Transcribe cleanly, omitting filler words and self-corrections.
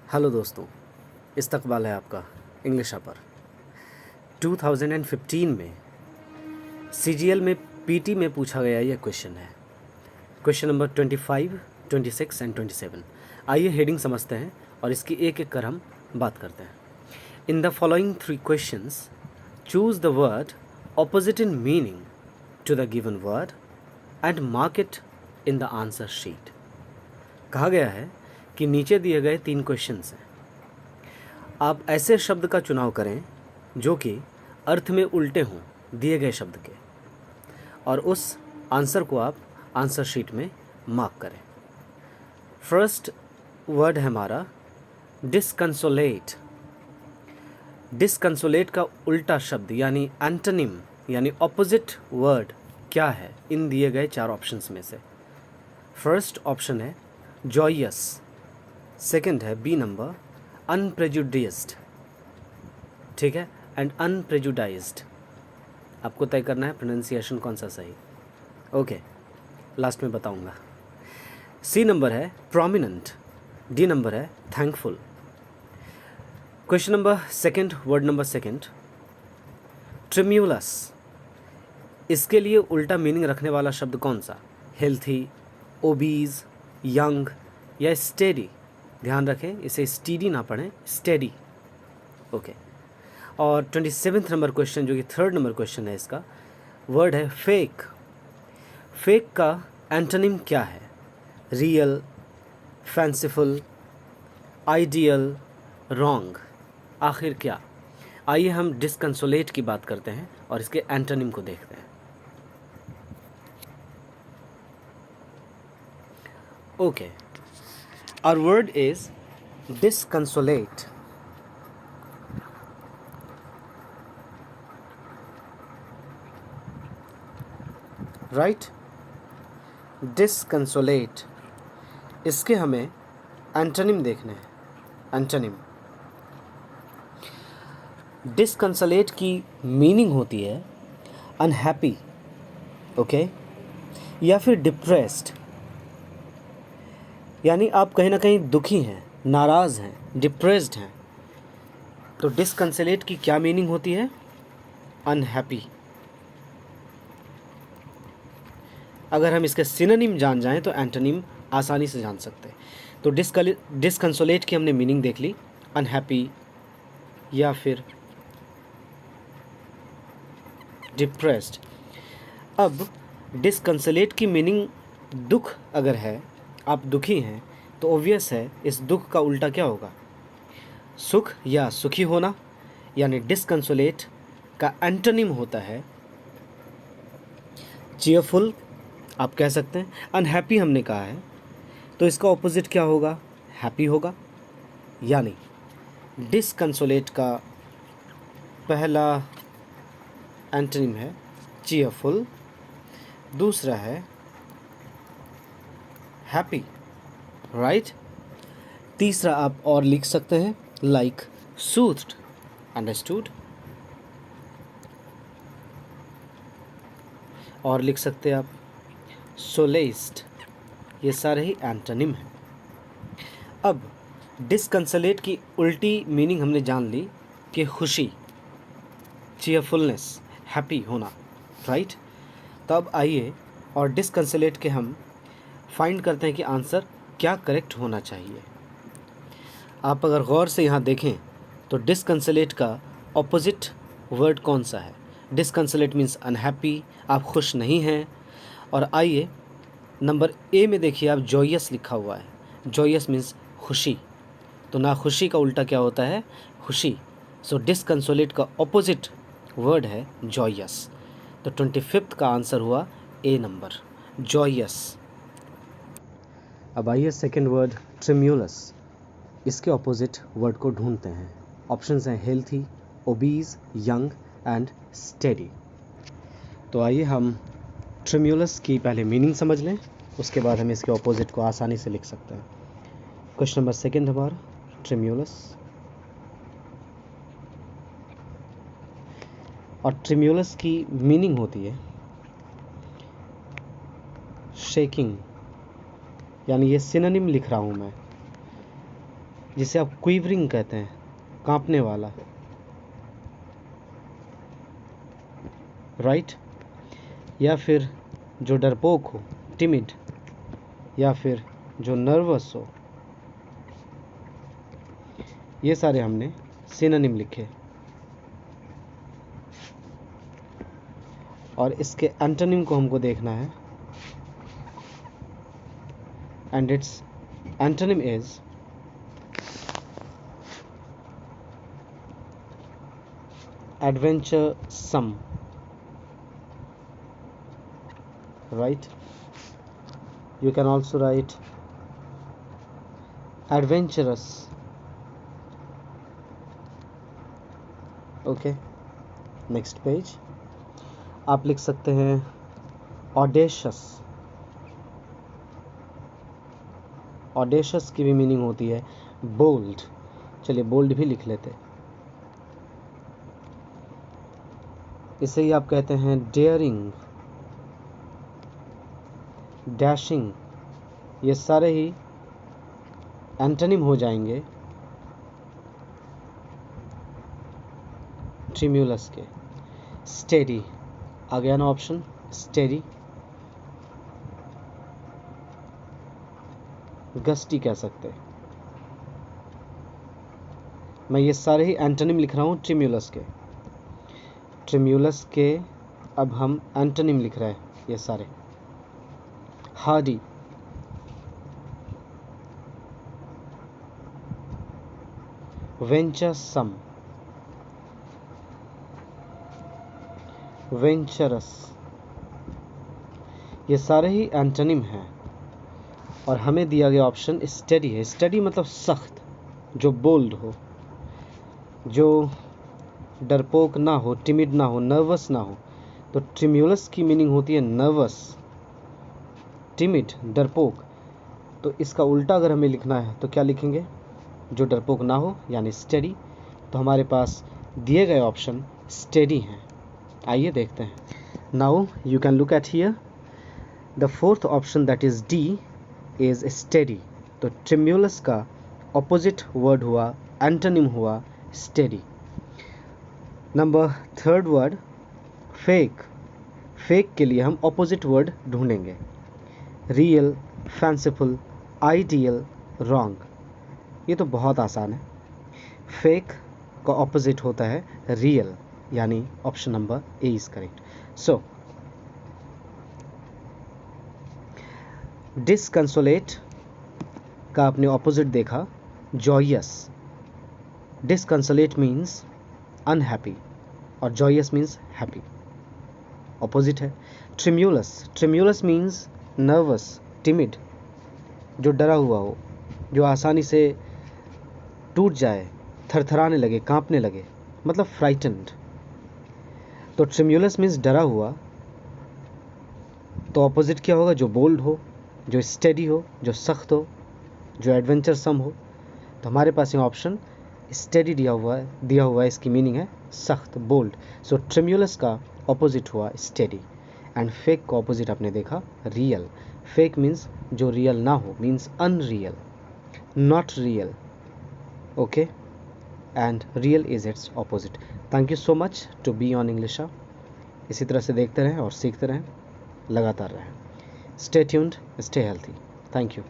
Hello दोस्तों, इस्तकबाल है आपका इंग्लिश पर। 2015 में सीजीएल में पीटी में पूछा गया ये क्वेश्चन है। Question number 25, 26 and 27। आइए हेडिंग समझते हैं और इसकी एक एक कर हम बात करते हैं। In the following 3 questions choose the word opposite in meaning to the given word and mark it in the answer sheet. कहा गया है कि नीचे दिए गए 3 क्वेश्चंस हैं, आप ऐसे शब्द का चुनाव करें जो कि अर्थ में उल्टे हों दिए गए शब्द के, और उस आंसर को आप आंसर शीट में मार्क करें। फर्स्ट वर्ड है हमारा डिसकंसोलेट। डिसकंसोलेट का उल्टा शब्द यानी एंटोनिम यानी ऑपोजिट वर्ड क्या है इन दिए गए 4 ऑप्शंस में से? फर्स्ट ऑप्शन है जॉयस, सेकंड है बी नंबर अनप्रेजुडिस्ड, ठीक है, एंड अनप्रेजुडाइज्ड। आपको तय करना है प्रोनाउंसिएशन कौन सा सही। ओके, लास्ट में बताऊंगा। सी नंबर है प्रोमिनेंट, डी नंबर है thankful. Question number second, word number second tremulous. इसके लिए उल्टा मीनिंग रखने वाला शब्द कौन सा? हेल्थी, ओबीज, यंग या स्टेडी। ध्यान रखें, इसे स्टीडी ना पढ़ें, स्टेडी। ओके। और 27 नंबर क्वेश्चन जो कि थर्ड नंबर क्वेश्चन है, इसका वर्ड है फेक। फेक का एंटोनिम क्या है? Real, fanciful, ideal, wrong. आखिर क्या? आइए हम डिसकंसोलेट की बात करते हैं और इसके एंटोनिम को देखते हैं। Okay, our word is disconsolate. Right? Disconsolate. इसके हमें एंटोनिम देखने हैं। एंटोनिम डिसकंसोलेट की मीनिंग होती है अनहैप्पी, ओके, या फिर डिप्रेस्ड, यानी आप कहीं ना कहीं दुखी हैं, नाराज़ हैं, डिप्रेस्ड हैं। तो डिसकंसोलेट की क्या मीनिंग होती है? अनहैप्पी। अगर हम इसके सिनोनिम जान जाएं तो एंटोनिम आसानी से जान सकते हैं। तो डिसकंसोलेट की हमने मीनिंग देख ली, अनहैप्पी या फिर डिप्रेस्ड। अब डिसकंसोलेट की मीनिंग दुख अगर है, आप दुखी हैं, तो ऑब्वियस है इस दुख का उल्टा क्या होगा? सुख या सुखी होना। यानी डिसकंसोलेट का एंटोनिम होता है चीयरफुल, आप कह सकते हैं। अनहैप्पी हमने कहा है, तो इसका ऑपोजिट क्या होगा? हैप्पी होगा। यानी डिसकंसोलेट का पहला एंटोनिम है चीयरफुल, दूसरा है हैप्पी, राइट। तीसरा आप और लिख सकते हैं लाइक सूथ्ड, अंडरस्टूड, और लिख सकते हैं आप सोलेस्ड। ये सारे ही एंटोनिम हैं। अब डिसकंसोलेट की उल्टी मीनिंग हमने जान ली कि खुशी, चीयरफुलनेस, हैप्पी होना, राइट। तो अब आइए और डिसकंसोलेट के हम फाइंड करते हैं कि आंसर क्या करेक्ट होना चाहिए। आप अगर गौर से यहाँ देखें तो डिसकंसोलेट का ऑपोजिट वर्ड कौन सा है? डिसकंसोलेट मीन्स अनहैप्पी, आप खुश नहीं हैं। और आइए नंबर ए में देखिए, आप जॉयस लिखा हुआ है। जॉयस मीन्स खुशी, तो ना खुशी का उल्टा क्या होता है? खुशी। सो डिसकंसोलेट का ऑपोजिट वर्ड है जॉयस। तो 25 का आंसर हुआ ए नंबर, जॉयस। अब आइए सेकेंड वर्ड ट्रिम्यूलस, इसके ऑपोजिट वर्ड को ढूंढते हैं। ऑप्शंस हैं healthy, obese, young and steady. तो आइए हम ट्रिम्यूलस की पहले मीनिंग समझ लें, उसके बाद हम इसके ऑपोजिट को आसानी से लिख सकते हैं। क्वेश्चन नंबर सेकंड हमारा ट्रिम्यूलस, और ट्रिम्यूलस की मीनिंग होती है शेकिंग, यानी ये सिनोनिम लिख रहा हूँ मैं, जिसे आप क्विवरिंग कहते हैं, कांपने वाला, राइट। या फिर जो डरपोक हो, टिमिड, या फिर जो नर्वस हो। ये सारे हमने सिनोनिम लिखे और इसके एंटोनिम को हमको देखना है, and it's antonym is adventuresome, right? You can also write adventurous. Okay, next page. आप लिख सकते हैं audacious. audacious की भी मीनिंग होती है bold. चलिए bold भी लिख लेते हैं। इसे ही आप कहते हैं daring, dashing। ये सारे ही एंटोनिम हो जाएंगे ट्रिम्यूलस के। स्टेडी आ गया ना ऑप्शन, स्टेडी। गस्टी कह सकते हैं। मैं ये सारे ही एंटोनिम लिख रहा हूँ ट्रिम्यूलस के। ट्रिम्यूलस के अब हम एंटोनिम लिख रहे हैं ये सारे। हार्डी, वेंचरसम, वेंचरस, ये सारे ही एंटोनिम हैं। और हमें दिया गया ऑप्शन स्टडी है। स्टडी मतलब सख्त, जो बोल्ड हो, जो डरपोक ना हो, टिमिड ना हो, नर्वस ना हो। तो ट्रिम्यूलस की मीनिंग होती है नर्वस, टिमिड, डरपोक। तो इसका उल्टा अगर हमें लिखना है तो क्या लिखेंगे? जो डरपोक ना हो यानी स्टडी। तो हमारे पास दिए गए ऑप्शन स्टडी हैं। आइए देखते हैं। Now you can look at here the fourth option that is D is study. तो ट्रिम्यूलस का ऑपोजिट वर्ड हुआ, एंटोनिम हुआ study. Number third word fake. Fake के लिए हम ऑपोजिट वर्ड ढूंढेंगे। Real, fanciful, ideal, wrong. ये तो बहुत आसान है। फेक का ऑपोजिट होता है रियल, यानी option number A is correct. So disconsolate का आपने ऑपोजिट देखा, जॉयस। डिसकंसोलेट मीन्स अनहैप्पी और जॉयस मीन्स हैप्पी, ऑपोजिट है। Tremulous, tremulous means nervous, timid, जो डरा हुआ हो, जो आसानी से टूट जाए, थरथराने लगे, कांपने लगे, मतलब फ्राइटेंड। तो ट्रिम्यूलस मीन्स डरा हुआ। तो ऑपोजिट क्या होगा? जो बोल्ड हो, जो स्टेडी हो, जो सख्त हो, जो एडवेंचरसम हो। तो हमारे पास ये ऑप्शन स्टेडी दिया हुआ है। इसकी मीनिंग है सख्त, बोल्ड। सो ट्रिम्यूलस का ऑपोजिट हुआ स्टेडी। एंड फेक का ऑपोजिट आपने देखा रियल। फेक मीन्स जो रियल ना हो, means unreal, not real. Okay, and real is its opposite. Thank you so much to be on इंग्लिशा। इसी तरह से देखते रहें और सीखते रहें, लगातार रहें। Stay tuned, stay healthy. Thank you.